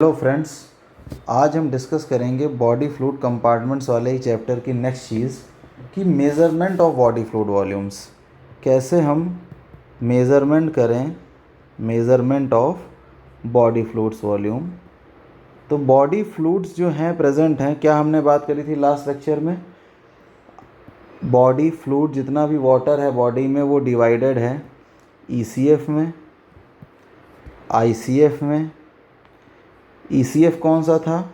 Hello friends, आज हम discuss करेंगे बॉडी फ्लूइड कंपार्टमेंट्स वाले ही चैप्टर की नेक्स्ट चीज़ कि measurement of body fluid volumes. कैसे हम मेज़रमेंट करें measurement of body fluids volume. तो बॉडी फ्लूइड्स जो हैं प्रेजेंट हैं, क्या हमने बात करी थी लास्ट लेक्चर में? बॉडी फ्लूइड जितना भी वाटर है बॉडी में वो डिवाइडेड है ईसीएफ में, आईसीएफ में। ईसीएफ कौन सा था?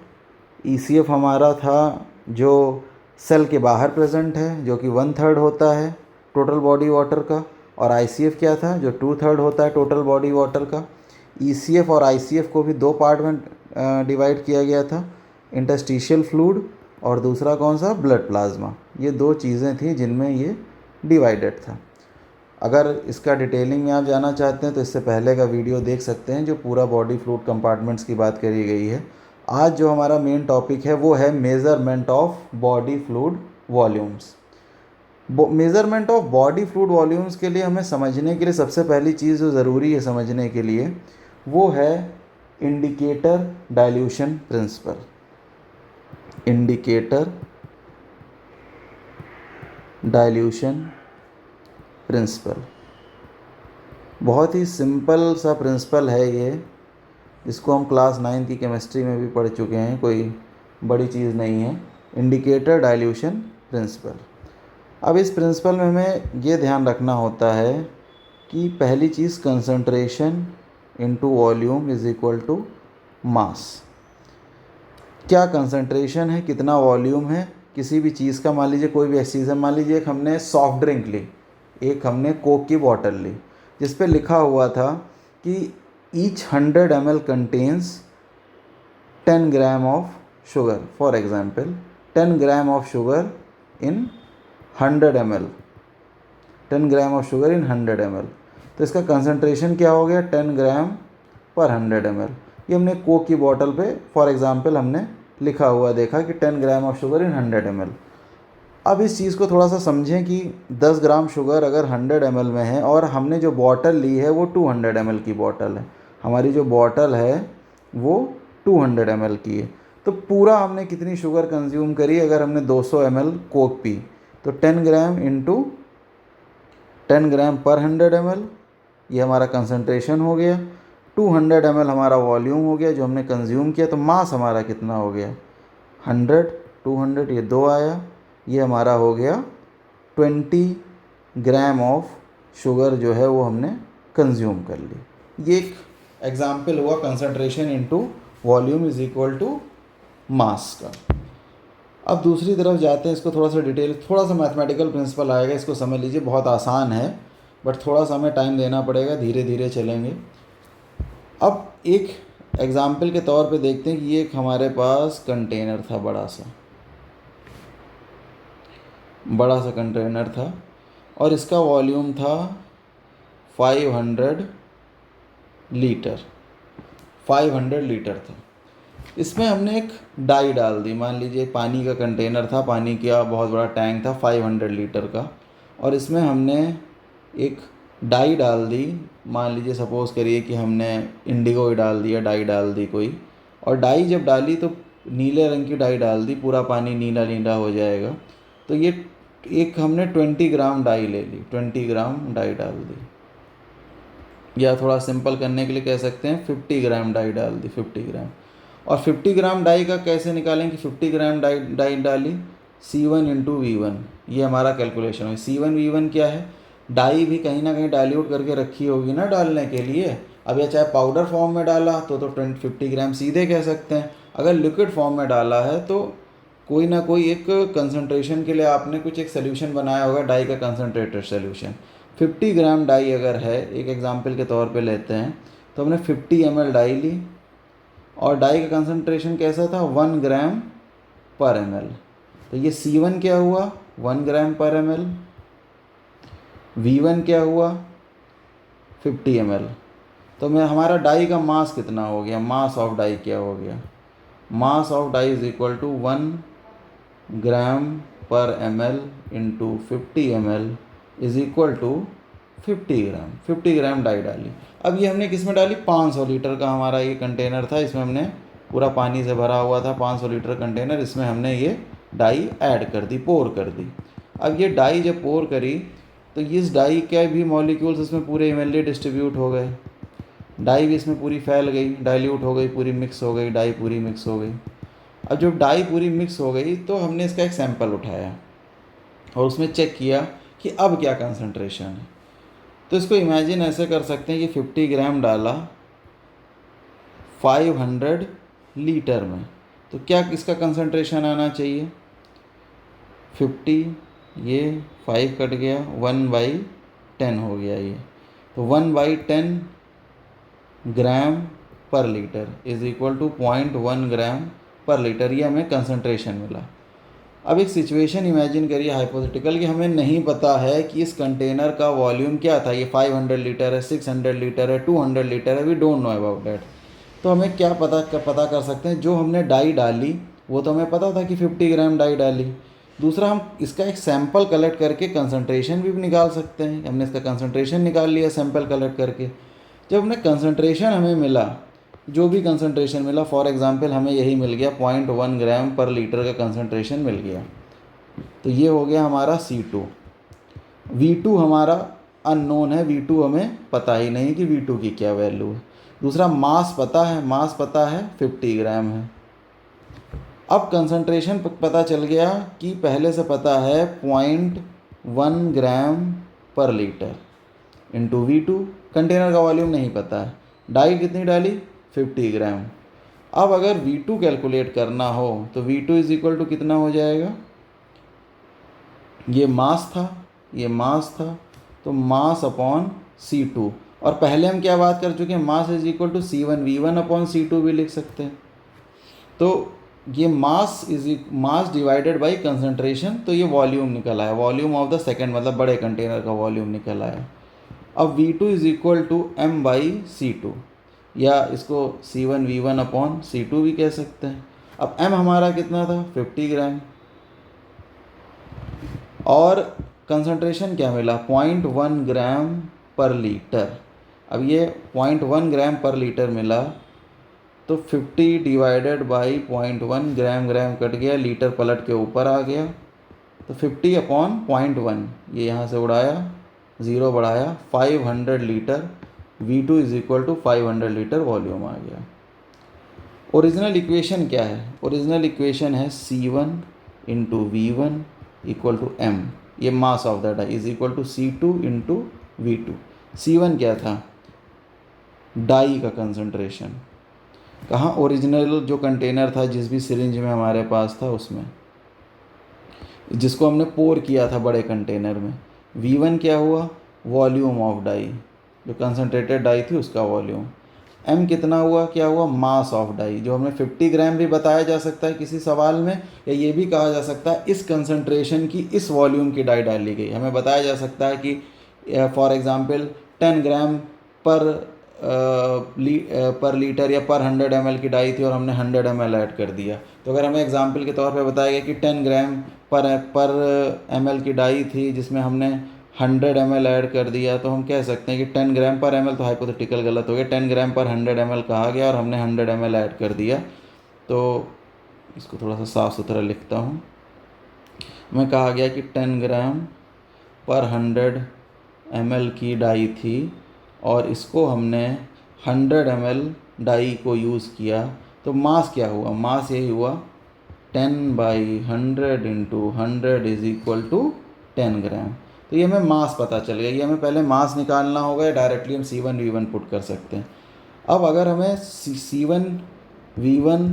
ईसीएफ हमारा था जो सेल के बाहर प्रेजेंट है, जो कि 1/3 होता है टोटल बॉडी वाटर का। और आईसीएफ क्या था? जो 2/3 होता है टोटल बॉडी वाटर का। ईसीएफ और आईसीएफ को भी दो पार्ट में डिवाइड किया गया था, इंटरस्टिशियल फ्लूइड और दूसरा कौन सा? Blood plasma. ये दो चीज़ें थी जिनमें ये डिवाइडेड था। अगर इसका डिटेलिंग में आप जाना चाहते हैं तो इससे पहले का वीडियो देख सकते हैं जो पूरा बॉडी फ्लूइड कंपार्टमेंट्स की बात करी गई है। आज जो हमारा मेन टॉपिक है वो है measurement of body fluid volumes. Measurement of body fluid volumes के लिए हमें समझने के लिए सबसे पहली चीज़ जो ज़रूरी है समझने के लिए वो है indicator dilution principle. Indicator dilution principle बहुत ही सिंपल सा प्रिंसिपल है ये, जिसको हम क्लास 9 की केमिस्ट्री में भी पढ़ चुके हैं, कोई बड़ी चीज़ नहीं है। Indicator dilution principle. अब इस प्रिंसिपल में हमें ये ध्यान रखना होता है कि पहली चीज़ concentration into volume is equal to mass. क्या कंसंट्रेशन है, कितना वॉल्यूम है किसी भी चीज़ का। मान लीजिए कोई भी ऐसी चीज़ है, मान लीजिए एक हमने सॉफ्ट ड्रिंक ली, एक हमने कोक की बॉटल ली, जिस पे लिखा हुआ था कि each 100 ml contains 10 gram of sugar. For example 10 gram of sugar in 100 ml, 10 gram of sugar in 100 ml। तो इसका कंसंट्रेशन क्या हो गया? 10 ग्राम पर 100 ml। ये हमने कोक की बॉटल पे फॉर एग्जाम्पल हमने लिखा हुआ देखा कि 10 gram of sugar in 100 ml। अब इस चीज़ को थोड़ा सा समझें कि 10 ग्राम शुगर अगर 100 ml में है और हमने जो बॉटल ली है वो 200 ml की बॉटल है, हमारी जो बॉटल है वो 200 ml की है, तो पूरा हमने कितनी शुगर कंज्यूम करी? अगर हमने 200 ml कोक पी तो 10 ग्राम इंटू 10 ग्राम पर 100 ml, ये हमारा कंसंट्रेशन हो गया। 200 ml हमारा वॉल्यूम हो गया जो हमने कंज्यूम किया। तो मास हमारा कितना हो गया? 100, 200, ये 2 आया, ये हमारा हो गया 20 ग्राम ऑफ शुगर जो है वो हमने कंज्यूम कर ली। ये एक एग्जाम्पल हुआ concentration into volume is equal to mass का। अब दूसरी तरफ जाते हैं, इसको थोड़ा सा डिटेल, थोड़ा सा मैथमेटिकल प्रिंसिपल आएगा, इसको समझ लीजिए। बहुत आसान है बट थोड़ा सा हमें टाइम देना पड़ेगा, धीरे धीरे चलेंगे। अब एक एग्जाम्पल के तौर पे देखते हैं कि ये एक हमारे पास कंटेनर था, बड़ा सा कंटेनर था और इसका वॉल्यूम था 500 लीटर, 500 लीटर था। इसमें हमने एक डाई डाल दी, मान लीजिए पानी का कंटेनर था, पानी का बहुत बड़ा टैंक था 500 लीटर का, और इसमें हमने एक डाई डाल दी। मान लीजिए सपोज़ करिए कि हमने इंडिगो ही डाल दिया, डाई डाल दी कोई, और डाई जब डाली तो नीले रंग की डाई डाल दी, पूरा पानी नीला नीला हो जाएगा। तो ये एक हमने 20 ग्राम डाई ले ली, 20 ग्राम डाई डाल दी, या थोड़ा सिंपल करने के लिए कह सकते हैं 50 ग्राम डाई डाल दी, 50 ग्राम। और 50 ग्राम डाई का कैसे निकालें कि 50 ग्राम डाई डाली, C1 इंटू V1, ये हमारा कैलकुलेशन है। C1 V1 क्या है? डाई भी कहीं ना कहीं डाइल्यूट करके रखी होगी ना डालने के लिए। अब या चाहे पाउडर फॉर्म में डाला तो 50 ग्राम सीधे कह सकते हैं, अगर लिक्विड फॉर्म में डाला है तो कोई ना कोई एक कंसंट्रेशन के लिए आपने कुछ एक सोल्यूशन बनाया होगा, डाई का कंसंट्रेटेड सोल्यूशन। 50 ग्राम डाई अगर है, एक एग्जांपल के तौर पे लेते हैं, तो हमने 50 ml डाई ली और डाई का कंसंट्रेशन कैसा था? 1 ग्राम पर ml। तो ये C1 क्या हुआ? 1 ग्राम पर ml। V1 क्या हुआ? 50 ml। तो मैं हमारा डाई का मास कितना हो गया? मास ऑफ डाई क्या हो गया? Mass of dye is equal to 1 gram per ml into 50 ml is equal to 50 gram. 50 gram dye डाली। अब ये हमने किस में डाली? 500 लीटर का हमारा ये कंटेनर था, इसमें हमने पूरा पानी से भरा हुआ था 500 लीटर कंटेनर, इसमें हमने ये डाई ऐड कर दी, पोर कर दी। अब ये डाई जब पोर करी तो इस डाई के भी मॉलिक्यूल्स इसमें पूरे इवनली डिस्ट्रीब्यूट हो गए, डाई भी इसमें पूरी फैल गई, डाइल्यूट हो गई, पूरी मिक्स हो गई, डाई पूरी मिक्स हो गई। अब जब डाई पूरी मिक्स हो गई तो हमने इसका एक सैंपल उठाया और उसमें चेक किया कि अब क्या कंसंट्रेशन है। तो इसको इमेजिन ऐसे कर सकते हैं कि 50 ग्राम डाला 500 लीटर में, तो क्या इसका कंसंट्रेशन आना चाहिए 50, ये 5 कट गया, 1/10 हो गया ये, तो 1/10 ग्राम पर लीटर इज इक्वल टू 0.1 ग्राम पर लीटर, ये हमें कंसंट्रेशन मिला। अब एक सिचुएशन इमेजिन करिए हाइपोथेटिकल कि हमें नहीं पता है कि इस कंटेनर का वॉल्यूम क्या था, ये 500 लीटर है, 600 लीटर है, 200 लीटर है, we don't know about that. तो हमें क्या पता कर सकते हैं, जो हमने डाई डाली वो तो हमें पता था कि 50 ग्राम डाई डाली। दूसरा, हम इसका एक सैंपल कलेक्ट करके कंसंट्रेशन भी निकाल सकते हैं। हमने इसका कंसंट्रेशन निकाल लिया सैंपल कलेक्ट करके। जब हमने कंसंट्रेशन हमें मिला, जो भी कंसंट्रेशन मिला, फॉर एग्जांपल हमें यही मिल गया 0.1 ग्राम पर लीटर का कंसंट्रेशन मिल गया, तो ये हो गया हमारा C2। V2 हमारा अननोन है, V2 हमें पता ही नहीं कि V2 की क्या वैल्यू है। दूसरा, मास पता है, मास पता है 50 ग्राम है। अब कंसंट्रेशन पता चल गया कि पहले से पता है 0.1 ग्राम पर लीटर इंटू V2, कंटेनर का वॉल्यूम नहीं पता है। डाई कितनी डाली 50 ग्राम। अब अगर V2 कैलकुलेट करना हो तो V2 इज इक्वल टू कितना हो जाएगा, ये मास था, ये मास था, तो मास अपॉन C2। और पहले हम क्या बात कर चुके हैं, mass is equal to C1V1 upon C2 भी लिख सकते हैं। तो ये मास डिवाइडेड बाई कंसंट्रेशन, तो ये वॉल्यूम निकल आया, वॉल्यूम ऑफ द सेकेंड, मतलब बड़े कंटेनर का वॉल्यूम निकल आया। अब V2 is equal to M/C2, या इसको C1V1 अपॉन C2 भी कह सकते हैं। अब M हमारा कितना था 50 ग्राम, और कंसंट्रेशन क्या मिला 0.1 ग्राम पर लीटर। अब ये 0.1 ग्राम पर लीटर मिला, तो 50 divided by 0.1, gram gram cut गया, लीटर पलट के ऊपर आ गया, तो 50 अपॉन 0.1, ये यहाँ से उड़ाया, ज़ीरो बढ़ाया, 500 litre. V2 is equal to 500 litre volume आ गया। ओरिजिनल इक्वेशन क्या है, ओरिजिनल इक्वेशन है C1 into V1 equal to M, ये mass of the dye, is equal to C2 into V2। C1 क्या था, डाई का कंसंट्रेशन, कहाँ, ओरिजिनल जो कंटेनर था जिस भी सिरिंज में हमारे पास था उसमें, जिसको हमने पोर किया था बड़े कंटेनर में। V1 क्या हुआ, वॉल्यूम ऑफ डाई, जो कंसनट्रेटेड डाई थी उसका वॉल्यूम। M कितना हुआ, क्या हुआ, मास ऑफ डाई, जो हमें 50 ग्राम भी बताया जा सकता है किसी सवाल में, या ये भी कहा जा सकता है इस कंसंट्रेशन की इस वॉल्यूम की डाई डाली गई। हमें बताया जा सकता है कि फॉर एग्जांपल 10 ग्राम पर लीटर या पर 100 ml की डाई थी और हमने 100 ml ऐड कर दिया। तो अगर हमें एग्जांपल के तौर पे बताया गया कि 10 ग्राम पर ml की डाई थी जिसमें हमने 100 ml ऐड कर दिया, तो हम कह सकते हैं कि 10 ग्राम पर ml, तो हाइपोथेटिकल गलत हो गया, 10 ग्राम पर 100 ml कहा गया और हमने 100 ml ऐड कर दिया। तो इसको थोड़ा सा साफ़ सुथरा लिखता हूँ, हमें कहा गया कि 10 ग्राम पर 100 ml की डाई थी और इसको हमने 100 ml डाई को यूज़ किया, तो मास क्या हुआ, मास यही हुआ 10/100 इंटू 100 इज इक्वल टू 10 ग्राम। तो ये हमें मास पता चल गया, ये हमें पहले मास निकालना होगा, डायरेक्टली हम C1V1 पुट कर सकते हैं। अब अगर हमें C1V1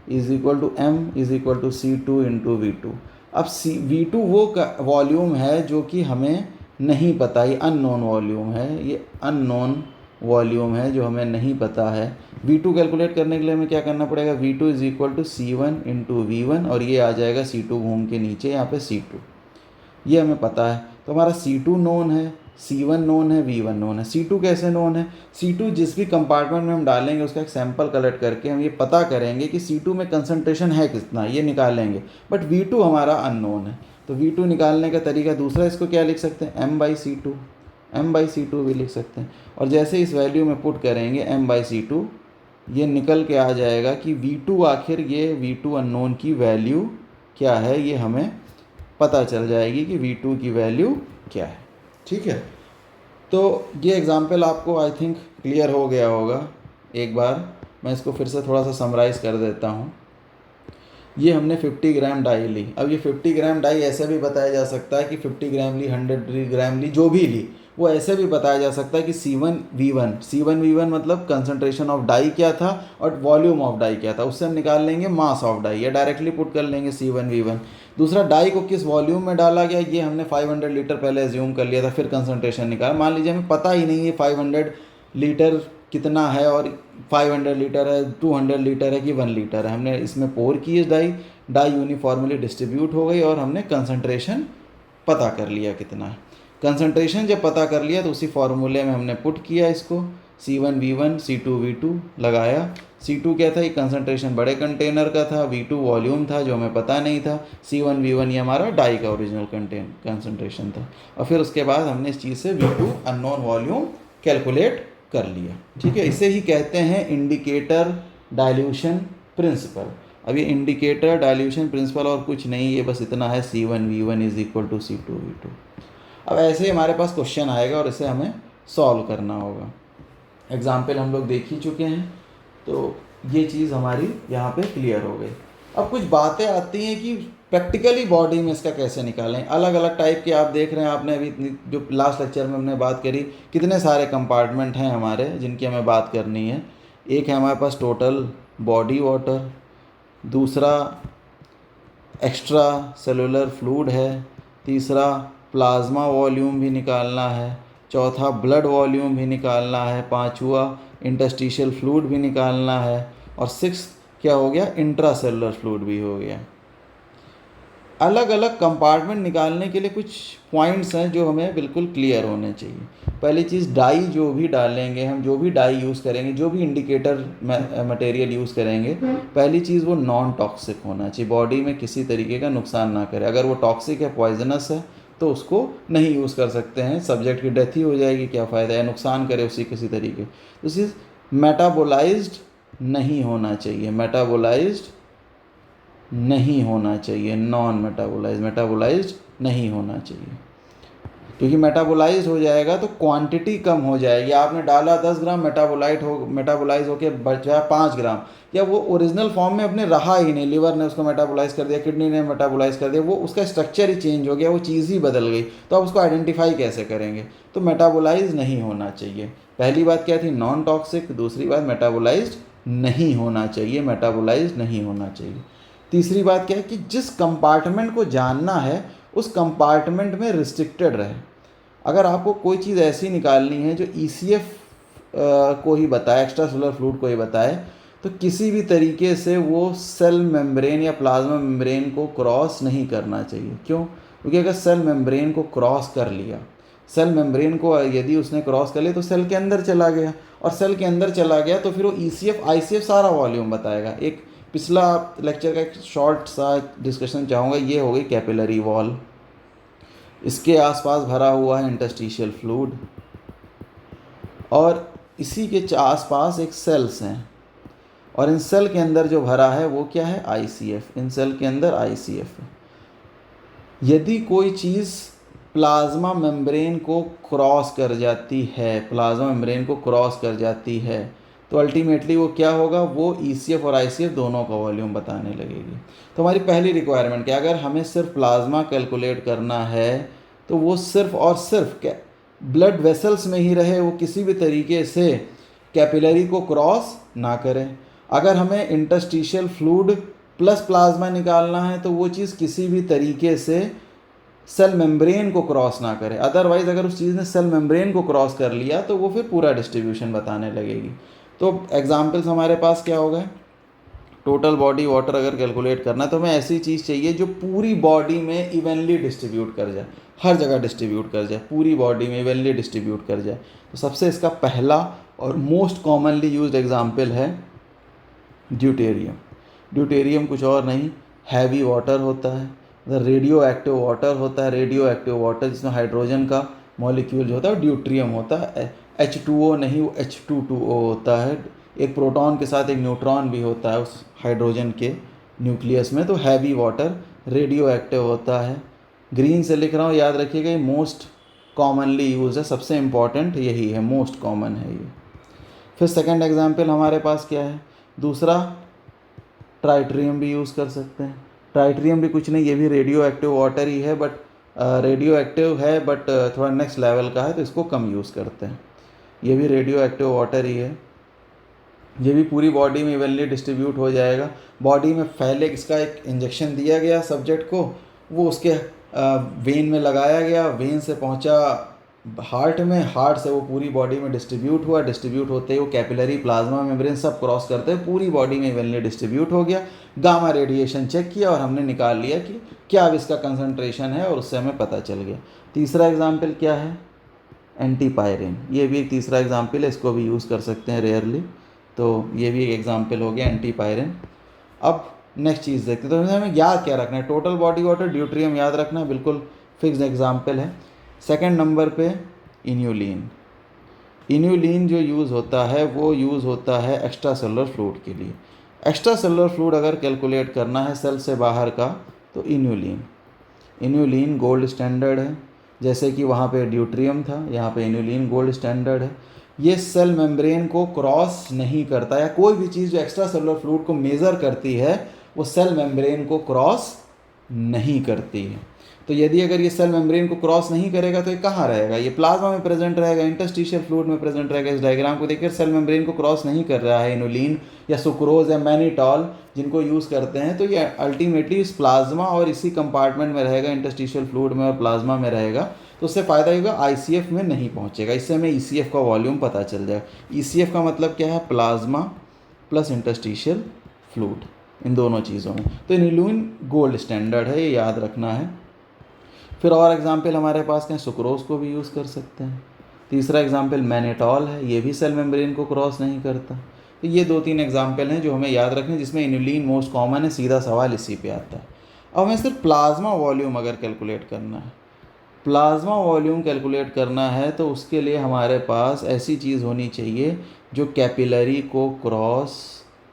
is equal to M is equal to C2 into V2, अब V2 वो वॉल्यूम है जो कि हमें नहीं पता, ये अननोन वॉल्यूम है, ये अननोन वॉल्यूम है जो हमें नहीं पता है। V2 कैलकुलेट करने के लिए हमें क्या करना पड़ेगा, V2 is equal to C1 into V1, और ये आ जाएगा C2 घूम के नीचे यहाँ पे C2, ये हमें पता है। तो हमारा C2 नोन है, C1 नोन है, V1 नोन है। C2 कैसे नोन है, C2 जिस भी कंपार्टमेंट में हम डालेंगे उसका एक सैंपल कलेक्ट करके हम ये पता करेंगे कि C2 में कंसंट्रेशन है कितना, ये निकालेंगे, बट V2 हमारा अननोन है। तो V2 निकालने का तरीका दूसरा, इसको क्या लिख सकते हैं, M/C2 भी लिख सकते हैं। और जैसे इस वैल्यू में पुट करेंगे M/C2, ये निकल के आ जाएगा कि V2 आखिर ये V2 अननोन की वैल्यू क्या है, ये हमें पता चल जाएगी कि V2 की वैल्यू क्या है। ठीक है, तो ये एग्ज़ाम्पल आपको आई थिंक क्लियर हो गया होगा। एक बार मैं इसको फिर से थोड़ा सा समराइज़ कर देता हूँ। ये हमने 50 ग्राम डाई ली। अब ये 50 ग्राम डाई ऐसे भी बताया जा सकता है कि 50 ग्राम ली, 100 ग्राम ली, जो भी ली, वो ऐसे भी बताया जा सकता है कि C1V1 मतलब कंसंट्रेशन ऑफ डाई क्या था और वॉल्यूम ऑफ डाई क्या था, उससे हम निकाल लेंगे मास ऑफ डाई, या डायरेक्टली पुट कर लेंगे C1V1। दूसरा, डाई को किस वॉल्यूम में डाला गया, ये हमने 500 लीटर पहले एज्यूम कर लिया था, फिर कंसंट्रेशन निकाला। मान लीजिए हमें पता ही नहीं है 500 लीटर कितना है, और 500 लीटर है, 200 लीटर है कि 1 लीटर है। हमने इसमें पोर की इस डाई यूनिफॉर्मली डिस्ट्रीब्यूट हो गई और हमने कंसंट्रेशन पता कर लिया कितना है। कंसंट्रेशन जब पता कर लिया तो उसी फॉर्मूले में हमने पुट किया इसको, C1V1 C2V2 लगाया। C2 क्या था, ये कंसंट्रेशन बड़े कंटेनर का था, V2 वॉल्यूम था जो हमें पता नहीं था, C1V1 ये हमारा डाई का ओरिजिनल कंसंट्रेशन था। और फिर उसके बाद हमने इस चीज़ से V2 अननोन वॉल्यूम कैलकुलेट कर लिया। ठीक है, इसे ही कहते हैं इंडिकेटर डाइल्यूशन प्रिंसिपल। अब ये इंडिकेटर डाइल्यूशन प्रिंसिपल और कुछ नहीं, ये बस इतना है C1V1 is equal to C2V2। अब ऐसे ही हमारे पास क्वेश्चन आएगा और इसे हमें सॉल्व करना होगा। एग्जाम्पल हम लोग देख ही चुके हैं, तो ये चीज़ हमारी यहाँ पे क्लियर हो गई। अब कुछ बातें आती हैं कि प्रैक्टिकली बॉडी में इसका कैसे निकालें। अलग अलग टाइप के आप देख रहे हैं, आपने अभी जो लास्ट लेक्चर में हमने बात करी, कितने सारे कंपार्टमेंट हैं हमारे जिनकी हमें बात करनी है। एक है हमारे पास टोटल बॉडी वाटर, दूसरा एक्स्ट्रा सेलुलर फ्लूइड है, तीसरा प्लाज्मा वॉल्यूम भी निकालना है, चौथा ब्लड वॉल्यूम भी निकालना है, पांचवा इंटरस्टिशियल फ्लूइड भी निकालना है, और सिक्स क्या हो गया, इंट्रासेलुलर फ्लूइड भी हो गया। अलग अलग कंपार्टमेंट निकालने के लिए कुछ पॉइंट्स हैं जो हमें बिल्कुल क्लियर होने चाहिए। पहली चीज़, डाई जो भी डालेंगे हम, जो भी डाई यूज़ करेंगे, जो भी इंडिकेटर मटेरियल यूज़ करेंगे, पहली चीज़ वो नॉन टॉक्सिक होना चाहिए, बॉडी में किसी तरीके का नुकसान ना करे। अगर वो टॉक्सिक है, पॉइजनस है, तो उसको नहीं यूज़ कर सकते हैं, सब्जेक्ट की डेथ ही हो जाएगी, क्या फ़ायदा है, नुकसान करे उसी किसी तरीके। दूसरी, मेटाबोलाइज्ड नहीं होना चाहिए, मेटाबोलाइज्ड नहीं होना चाहिए, नॉन मेटाबोलाइज्ड नहीं होना चाहिए, क्योंकि मेटाबोलाइज हो जाएगा तो क्वांटिटी कम हो जाएगी। आपने डाला 10 ग्राम, मेटाबोलाइज होके बचा 5 ग्राम, या वो ओरिजिनल फॉर्म में अपने रहा ही नहीं, लिवर ने उसको मेटाबोलाइज कर दिया, किडनी ने मेटाबोलाइज कर दिया, वो उसका स्ट्रक्चर ही चेंज हो गया, वो चीज़ ही बदल गई, तो आप उसको आइडेंटिफाई कैसे करेंगे। तो मेटाबोलाइज नहीं होना चाहिए। पहली बात क्या थी, नॉन टॉक्सिक। दूसरी बात, मेटाबोलाइज्ड नहीं होना चाहिए, मेटाबोलाइज्ड नहीं होना चाहिए। तीसरी बात क्या है कि जिस कंपार्टमेंट को जानना है उस कंपार्टमेंट में रिस्ट्रिक्टेड रहे। अगर आपको कोई चीज़ ऐसी निकालनी है जो ECF को ही बताए, एक्स्ट्रा सेलुलर फ्लूइड को ही बताए, तो किसी भी तरीके से वो सेल मेम्ब्रेन या प्लाज्मा मेम्ब्रेन को क्रॉस नहीं करना चाहिए। क्यों? क्योंकि अगर सेल मेम्ब्रेन को क्रॉस कर लिया, सेल मेम्ब्रेन को यदि उसने क्रॉस कर लिया तो सेल के अंदर चला गया, और सेल के अंदर चला गया तो फिर वो ECF ICF सारा वॉल्यूम बताएगा। एक पिछला लेक्चर का एक शॉर्ट सा डिस्कशन चाहूँगा, ये हो गई कैपिलरी वॉल, इसके आसपास भरा हुआ है इंटरस्टिशियल फ्लूइड, और इसी के आसपास एक सेल्स हैं, और इन सेल के अंदर जो भरा है वो क्या है, ICF। इन सेल के अंदर ICF है। यदि कोई चीज़ प्लाज्मा मेम्ब्रेन को क्रॉस कर जाती है, प्लाज्मा मेम्ब्रेन को क्रॉस कर जाती है, तो अल्टीमेटली वो क्या होगा, वो ECF और ICF दोनों का वॉल्यूम बताने लगेगी। तो हमारी पहली रिक्वायरमेंट क्या, अगर हमें सिर्फ प्लाज्मा कैलकुलेट करना है तो वो सिर्फ और सिर्फ क्या ब्लड वेसल्स में ही रहे, वो किसी भी तरीके से कैपिलरी को क्रॉस ना करें। अगर हमें इंटरस्टिशियल फ्लूइड प्लस प्लाज्मा निकालना है तो वो चीज़ किसी भी तरीके से सेल मेम्ब्रेन को क्रॉस ना करे। अदरवाइज़ अगर उस चीज़ ने सेल मेम्ब्रेन को क्रॉस कर लिया तो वो फिर पूरा डिस्ट्रीब्यूशन बताने लगेगी। तो एग्जाम्पल्स हमारे पास क्या हो गए, टोटल बॉडी वाटर अगर कैलकुलेट करना है तो हमें ऐसी चीज़ चाहिए जो पूरी बॉडी में इवनली डिस्ट्रीब्यूट कर जाए, हर जगह डिस्ट्रीब्यूट कर जाए, पूरी बॉडी में इवनली डिस्ट्रीब्यूट कर जाए। तो सबसे इसका पहला और मोस्ट कॉमनली यूज्ड एग्जाम्पल है ड्यूटेरियम। ड्यूटेरियम कुछ और नहीं, हैवी वाटर होता है, रेडियो एक्टिव वाटर होता है, रेडियो एक्टिव वाटर जिसमें हाइड्रोजन का मॉलिक्यूल जो होता है ड्यूट्रियम होता है, H2O नहीं, वो H2O होता है, एक प्रोटॉन के साथ एक न्यूट्रॉन भी होता है उस हाइड्रोजन के न्यूक्लियस में, तो हैवी वाटर रेडियो एक्टिव होता है। ग्रीन से लिख रहा हूँ, याद रखिएगा ये मोस्ट कॉमनली यूज है, सबसे इम्पॉर्टेंट यही है, मोस्ट कॉमन है ये। फिर सेकंड एग्जांपल हमारे पास क्या है, दूसरा ट्राइट्रियम भी यूज़ कर सकते हैं। ट्राइट्रियम भी कुछ नहीं, ये भी रेडियो एक्टिव वाटर ही है, बट रेडियो एक्टिव है बट थोड़ा नेक्स्ट लेवल का है, तो इसको कम यूज़ करते हैं। ये भी रेडियो एक्टिव वाटर ही है, ये भी पूरी बॉडी में इवनली डिस्ट्रीब्यूट हो जाएगा। बॉडी में पहले इसका एक इंजेक्शन दिया गया सब्जेक्ट को, वो उसके वेन में लगाया गया, वेन से पहुंचा हार्ट में, हार्ट से वो पूरी बॉडी में डिस्ट्रीब्यूट हुआ, डिस्ट्रीब्यूट होते ही वो कैपिलरी, प्लाज्मा मेम्ब्रेन सब क्रॉस करते हुए पूरी बॉडी में इवनली डिस्ट्रीब्यूट हो गया। गामा रेडिएशन चेक किया और हमने निकाल लिया कि क्या अब इसका कंसंट्रेशन है, और उससे हमें पता चल गया। तीसरा एग्जाम्पल क्या है, एंटीपायरिन, ये भी एक तीसरा एग्जाम्पल है, इसको भी यूज़ कर सकते हैं रेयरली, तो ये भी एक एग्जाम्पल हो गया एंटीपायरिन। अब नेक्स्ट चीज़ देखते हैं, तो हमें याद क्या रखना है, टोटल बॉडी वाटर, ड्यूट्रियम याद रखना है, बिल्कुल फिक्स एग्जाम्पल है। सेकंड नंबर पे इन्यूलिन। इन्यूलिन जो यूज़ होता है वो यूज़ होता है एक्स्ट्रा सेलुलर फ्लूइड के लिए। एक्स्ट्रा सेलुलर फ्लूइड अगर कैलकुलेट करना है सेल से बाहर का, तो इन्यूलिन गोल्ड स्टैंडर्ड है। जैसे कि वहाँ पे ड्यूट्रियम था, यहाँ पे इन्यूलिन गोल्ड स्टैंडर्ड है। ये सेल मेम्ब्रेन को क्रॉस नहीं करता, या कोई भी चीज़ जो एक्स्ट्रा सेलुलर फ्लूइड को मेज़र करती है वो सेल मेम्ब्रेन को क्रॉस नहीं करती है। तो यदि अगर ये सेल मेम्ब्रेन को क्रॉस नहीं करेगा तो ये कहाँ रहेगा, ये प्लाज्मा में प्रेजेंट रहेगा, इंटरस्टिशियल फ्लूइड में प्रेजेंट रहेगा। इस डायग्राम को देखकर सेल मेम्ब्रेन को क्रॉस नहीं कर रहा है इनुलिन या सुक्रोज या मैनिटॉल जिनको यूज़ करते हैं, तो ये अल्टीमेटली इस प्लाज्मा और इसी कंपार्टमेंट में रहेगा, इंटरस्टिशियल फ्लूइड में और प्लाज्मा में रहेगा। तो उससे फ़ायदा होगा, आईसीएफ में नहीं पहुँचेगा। इससे हमें ईसीएफ का वॉल्यूम पता चल जाएगा। ईसीएफ का मतलब क्या है, प्लाज्मा प्लस इंटरस्टिशियल फ्लूइड, इन दोनों चीज़ों में। तो इनुलिन गोल्ड स्टैंडर्ड है, ये याद रखना है। फिर और एग्जाम्पल हमारे पास क्या है, सुक्रोज को भी यूज़ कर सकते हैं। तीसरा एग्जाम्पल मैनेटॉल है, ये भी सेल मेम्ब्रेन को क्रॉस नहीं करता। तो ये 2-3 एग्जाम्पल हैं जो हमें याद रखने, जिसमें इनुलिन मोस्ट कॉमन है। सीधा सवाल इसी पे आता है। अब हमें सिर्फ प्लाज्मा वॉल्यूम अगर कैलकुलेट करना है, प्लाज्मा वॉल्यूम कैलकुलेट करना है, तो उसके लिए हमारे पास ऐसी चीज़ होनी चाहिए जो कैपिलरी को क्रॉस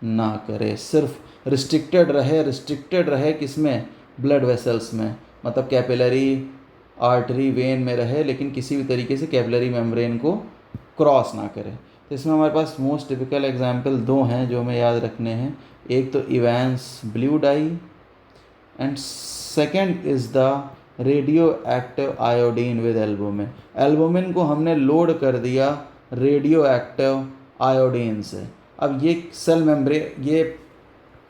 ना करे, सिर्फ रिस्ट्रिक्टेड रहे किसमें, ब्लड वेसल्स में, मतलब कैपिलरी, आर्टरी, वेन में रहे, लेकिन किसी भी तरीके से कैपिलरी मेम्ब्रेन को क्रॉस ना करे। तो इसमें हमारे पास मोस्ट टिपिकल एग्जाम्पल 2 हैं जो हमें याद रखने हैं। एक तो Evans blue dye and second is the radio active iodine with albumin. Albumin को हमने लोड कर दिया रेडियो एक्टिव आयोडीन से। अब ये सेल मेम्ब्रेन, ये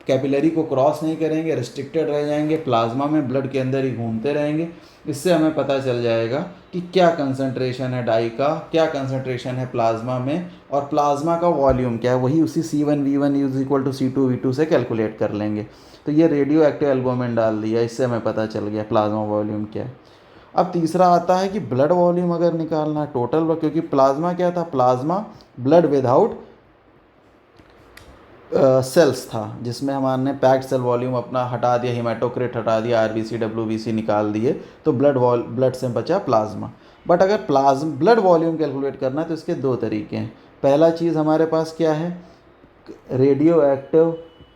कैपिलरी को क्रॉस नहीं करेंगे, रिस्ट्रिक्टेड रह जाएंगे, प्लाज्मा में ब्लड के अंदर ही घूमते रहेंगे। इससे हमें पता चल जाएगा कि क्या कंसंट्रेशन है डाई का, क्या कंसंट्रेशन है प्लाज्मा में, और प्लाज्मा का वॉल्यूम क्या है, वही उसी C1V1 = C2V2 से कैलकुलेट कर लेंगे। तो ये रेडियो एक्टिव एल्बुमिन डाल दिया, इससे हमें पता चल गया प्लाज्मा वॉल्यूम क्या है। अब तीसरा आता है कि ब्लड वॉल्यूम अगर निकालना है टोटल, क्योंकि प्लाज्मा क्या था, प्लाज्मा ब्लड विदाउट सेल्स था, जिसमें हमारे पैक्ड सेल वॉल्यूम अपना हटा दिया, हिमेटोक्रिट हटा दिया, आरबीसी डब्ल्यूबीसी निकाल दिए, तो ब्लड से बचा प्लाज्मा। बट अगर ब्लड वॉल्यूम कैलकुलेट करना है तो इसके 2 तरीके हैं। पहला चीज़ हमारे पास क्या है, radio active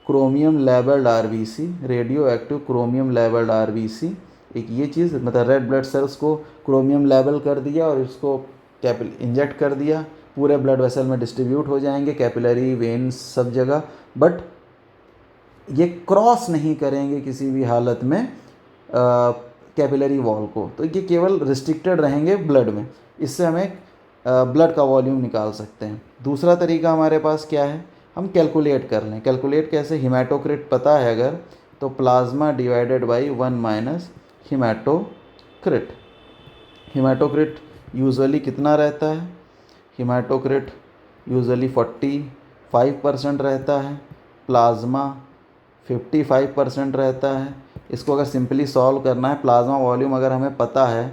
chromium labelled RBC, radio active chromium labelled RBC, एक ये चीज़, मतलब रेड ब्लड सेल्स को क्रोमियम लेबल कर दिया और इसको इंजेक्ट कर दिया, पूरे ब्लड वेसल में डिस्ट्रीब्यूट हो जाएंगे, कैपिलरी, वेन्स, सब जगह, बट ये क्रॉस नहीं करेंगे किसी भी हालत में कैपिलरी वॉल को, तो ये केवल रिस्ट्रिक्टेड रहेंगे ब्लड में। इससे हमें ब्लड का वॉल्यूम निकाल सकते हैं। दूसरा तरीका हमारे पास क्या है, हम कैलकुलेट कर लें। कैलकुलेट कैसे, हिमेटोक्रिट पता है अगर, तो plasma divided by 1 - haematocrit. Haematocrit usually कितना रहता है, हिमेटोक्रिट यूजुअली 45% रहता है, प्लाज्मा 55% रहता है। इसको अगर सिंपली सॉल्व करना है, प्लाज्मा वॉल्यूम अगर हमें पता है,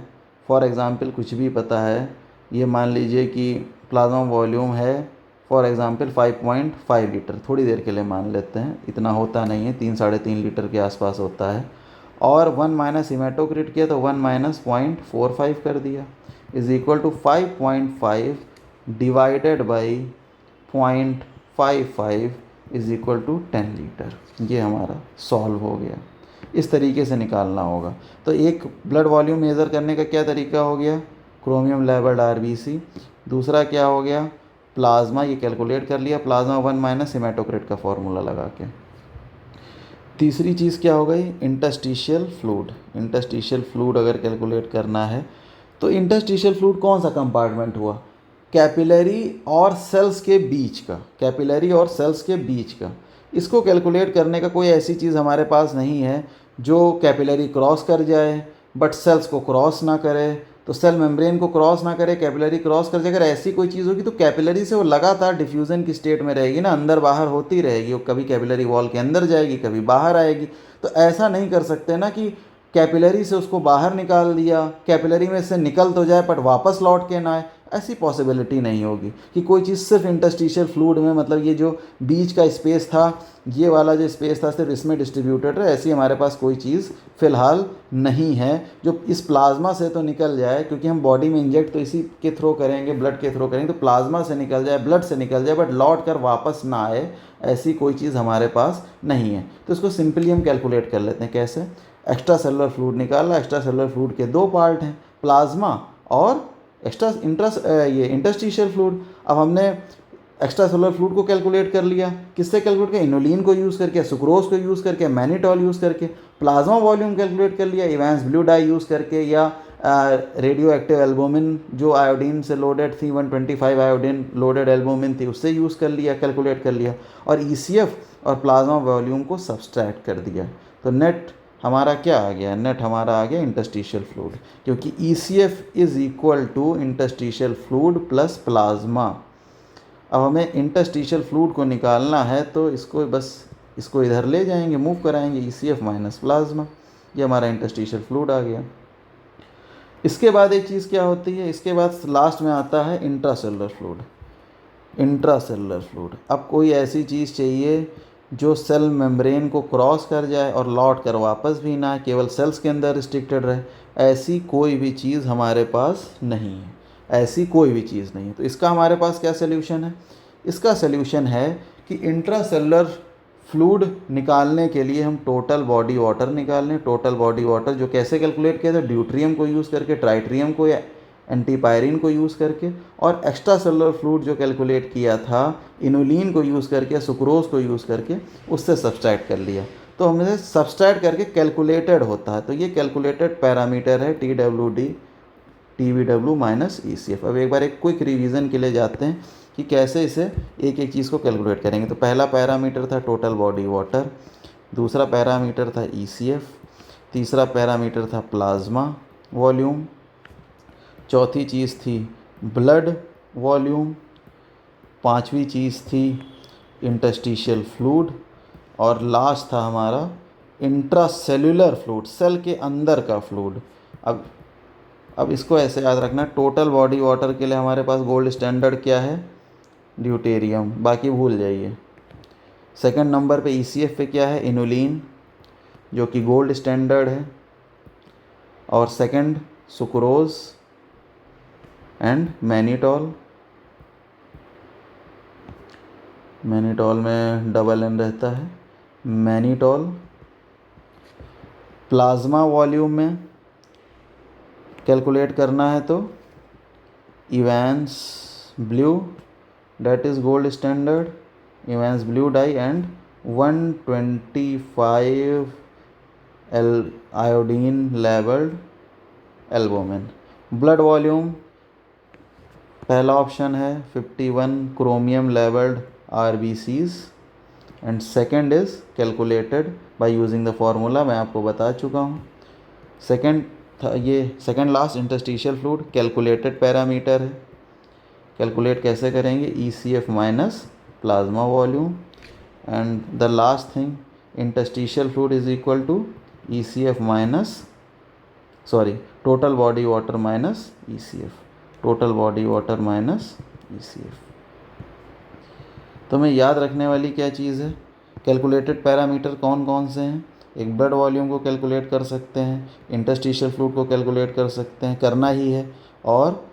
फॉर एग्ज़ाम्पल कुछ भी पता है, ये मान लीजिए कि प्लाज्मा वॉल्यूम है फॉर एग्ज़ाम्पल 5.5 लीटर, थोड़ी देर के लिए मान लेते हैं, इतना होता नहीं है, 3-3.5 लीटर के आसपास होता है, और 1 - हिमेटोक्रिट किया तो 1 - 0.45 कर दिया, is equal to 5.5 divided by 0.45 55 is equal to 10 litre. ये हमारा सॉल्व हो गया। इस तरीके से निकालना होगा। तो एक ब्लड वॉल्यूम मेज़र करने का क्या तरीका हो गया, क्रोमियम लेवल्ड आरबीसी। दूसरा क्या हो गया, प्लाज्मा, ये कैलकुलेट कर लिया, प्लाज्मा 1 माइनस हेमाटोक्रिट का फॉर्मूला लगा के। तीसरी चीज़ क्या हो गई, इंटरस्टिशियल फ्लूइड। इंटरस्टिशियल फ्लूइड अगर कैलकुलेट करना है तो इंटरस्टिशियल फ्लूइड कौन सा कंपार्टमेंट हुआ, कैपिलरी और सेल्स के बीच का, कैपिलरी और सेल्स के बीच का। इसको कैलकुलेट करने का कोई ऐसी चीज़ हमारे पास नहीं है जो कैपिलरी क्रॉस कर जाए बट सेल्स को क्रॉस ना करे, तो सेल मेम्ब्रेन को क्रॉस ना करे, कैपिलरी क्रॉस कर जाए। अगर ऐसी कोई चीज़ होगी तो कैपिलरी से वो लगातार डिफ्यूज़न की स्टेट में रहेगी ना, अंदर बाहर होती रहेगी, वो कभी कैपिलरी वॉल के अंदर जाएगी, कभी बाहर आएगी। तो ऐसा नहीं कर सकते ना कि कैपिलरी से उसको बाहर निकाल दिया, कैपिलरी में से निकल तो जाए बट वापस लौट के ना आए, ऐसी पॉसिबिलिटी नहीं होगी कि कोई चीज़ सिर्फ इंटरस्टिशियल फ्लूइड में, मतलब ये जो बीच का स्पेस था, ये वाला जो स्पेस था सिर्फ इसमें डिस्ट्रीब्यूटेड है। ऐसी हमारे पास कोई चीज़ फ़िलहाल नहीं है जो इस प्लाज्मा से तो निकल जाए, क्योंकि हम बॉडी में इंजेक्ट तो इसी के थ्रू करेंगे, ब्लड के थ्रू करेंगे, तो प्लाज्मा से निकल जाए, ब्लड से निकल जाए बट लौट कर वापस ना आए, ऐसी कोई चीज़ हमारे पास नहीं है। तो इसको सिंपली हम कैलकुलेट कर लेते हैं। कैसे, एक्स्ट्रा सेलुलर फ्लूइड निकाला। एक्स्ट्रा सेलुलर फ्लूइड के दो पार्ट हैं, प्लाज्मा और इंटरस्टिशियल फ्लूइड। अब हमने एक्स्ट्रा सेलुलर फ्लूइड को कैलकुलेट कर लिया, किससे कैलकुलेट किया, इनोलिन को यूज़ करके, सुक्रोज को यूज़ करके, मैनिटॉल यूज़ करके। प्लाज्मा वॉल्यूम कैलकुलेट कर लिया इवेंस ब्लू डाई यूज़ करके, या रेडियो एक्टिव एल्बुमिन जो आयोडीन से लोडेड थी, 125 आयोडीन लोडेड एल्बुमिन थी, उससे यूज़ कर लिया, कैलकुलेट कर लिया। और ईसीएफ और प्लाज्मा वॉल्यूम को सब्सट्रैक्ट कर दिया। तो नेट हमारा क्या आ गया, नेट हमारा आ गया इंटरस्टिशियल फ्लूइड, क्योंकि ECF is equal to interstitial fluid plus plasma. अब हमें इंटरस्टिशियल फ्लूइड को निकालना है तो इसको इधर ले जाएंगे, मूव कराएंगे, ECF माइनस प्लाज्मा, ये हमारा इंटरस्टिशियल फ्लूइड आ गया। इसके बाद एक चीज़ क्या होती है, इसके बाद लास्ट में आता है इंट्रासेलुलर फ्लूइड। इंट्रासेलुलर फ्लूइड, अब कोई ऐसी चीज़ चाहिए जो सेल मेम्ब्रेन को क्रॉस कर जाए और लौट कर वापस भी ना, केवल सेल्स के अंदर रिस्ट्रिक्टेड रहे, ऐसी कोई भी चीज़ हमारे पास नहीं है, ऐसी कोई भी चीज़ नहीं है। तो इसका हमारे पास क्या सोल्यूशन है, इसका सोल्यूशन है कि इंट्रासेलुलर फ्लूइड निकालने के लिए हम टोटल बॉडी वाटर निकाल लें। टोटल बॉडी वाटर जो कैसे कैलकुलेट किया था, ड्यूट्रियम को यूज़ करके, ट्राइट्रियम को या एंटीपायरिन को यूज़ करके, और एक्स्ट्रा सेलुलर फ्लूइड जो कैलकुलेट किया था इनोलिन को यूज़ करके, सुक्रोज को यूज़ करके, उससे सब्सट्रैक्ट कर लिया। तो हमने सब्सट्रैक्ट करके कैलकुलेटेड होता है, तो ये कैलकुलेटेड पैरामीटर है TWD TBW माइनस ECF। अब एक बार एक क्विक रिवीजन के लिए जाते हैं कि कैसे इसे एक एक चीज़ को कैलकुलेट करेंगे। तो पहला पैरामीटर था टोटल बॉडी वाटर, दूसरा पैरामीटर था ECF, तीसरा पैरामीटर था प्लाज्मा वॉल्यूम, चौथी चीज़ थी ब्लड वॉल्यूम, पांचवी चीज़ थी इंटरस्टिशियल फ्लूइड, और लास्ट था हमारा इंट्रासेल्युलर फ्लूइड, सेल के अंदर का फ्लूइड। अब इसको ऐसे याद रखना, टोटल बॉडी वाटर के लिए हमारे पास गोल्ड स्टैंडर्ड क्या है, ड्यूटेरियम, बाकी भूल जाइए। सेकंड नंबर पे ECF पे क्या है, इनोलिन, जो कि गोल्ड स्टैंडर्ड है, और second sucrose and mannitol, mannitol में डबल N रहता है, मैनिटॉल। प्लाज्मा वॉल्यूम में कैलकुलेट करना है तो Evans blue, that is gold standard, Evans blue dye and 125 iodine labelled albumin. Blood volume पहला ऑप्शन है 51 chromium labelled RBCs and second is calculated by using the formula, मैं आपको बता चुका हूँ। सेकेंड था ये second last interstitial fluid, calculated parameter है। कैलकुलेट कैसे करेंगे, ECF minus plasma volume, and the last thing interstitial fluid is equal to ECF minus total body water minus ECF, total body water minus ECF। तो हमें याद रखने वाली क्या चीज़ है, कैलकुलेटेड पैरामीटर कौन कौन से हैं, एक ब्लड वॉल्यूम को कैलकुलेट कर सकते हैं, इंटरस्टिशियल फ्लूइड को कैलकुलेट कर सकते हैं, करना ही है, और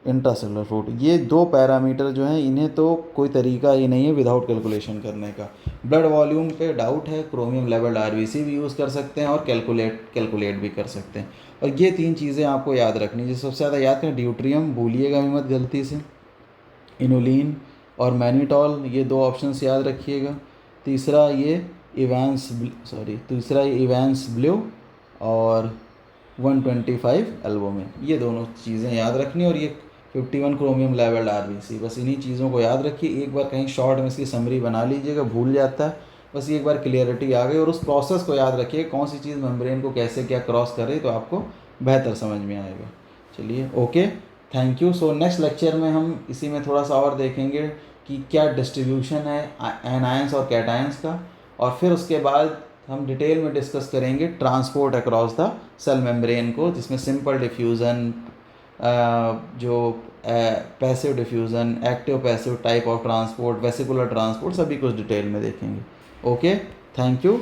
इंट्रासेलुलर फ्रूट, ये दो पैरामीटर जो हैं इन्हें तो कोई तरीका ही नहीं है विदाउट कैलकुलेशन करने का। ब्लड वॉल्यूम पे डाउट है, क्रोमियम लेवल आरबीसी भी यूज़ कर सकते हैं और कैलकुलेट भी कर सकते हैं। और ये तीन चीज़ें आपको याद रखनी है। सबसे ज़्यादा याद करें, ड्यूट्रियम भूलिएगा भी मत गलती से, इनुलिन और मैनिटॉल, ये दो ऑप्शंस याद रखिएगा। तीसरा ये इवेंस ब्लू और 125 एल्बुमिन, ये दोनों चीज़ें याद रखनी। और ये 51 क्रोमियम लेवल्ड आरबीसी, बस इन्हीं चीज़ों को याद रखिए। एक बार कहीं शॉर्ट में इसकी समरी बना लीजिएगा, भूल जाता है, बस एक बार क्लियरिटी आ गई। और उस प्रोसेस को याद रखिए, कौन सी चीज़ मेम्ब्रेन को कैसे क्या क्रॉस कर रही, तो आपको बेहतर समझ में आएगा। चलिए, okay, thank you. So next lecture में हम इसी में थोड़ा सा और देखेंगे कि क्या डिस्ट्रीब्यूशन है एनायंस और कैटायंस का, और फिर उसके बाद हम डिटेल में डिस्कस करेंगे transport across the cell membrane को, जिसमें सिंपल डिफ्यूज़न, जो passive diffusion, active passive type of transport, vesicular transport, सभी कुछ डिटेल में देखेंगे। Okay, thank you.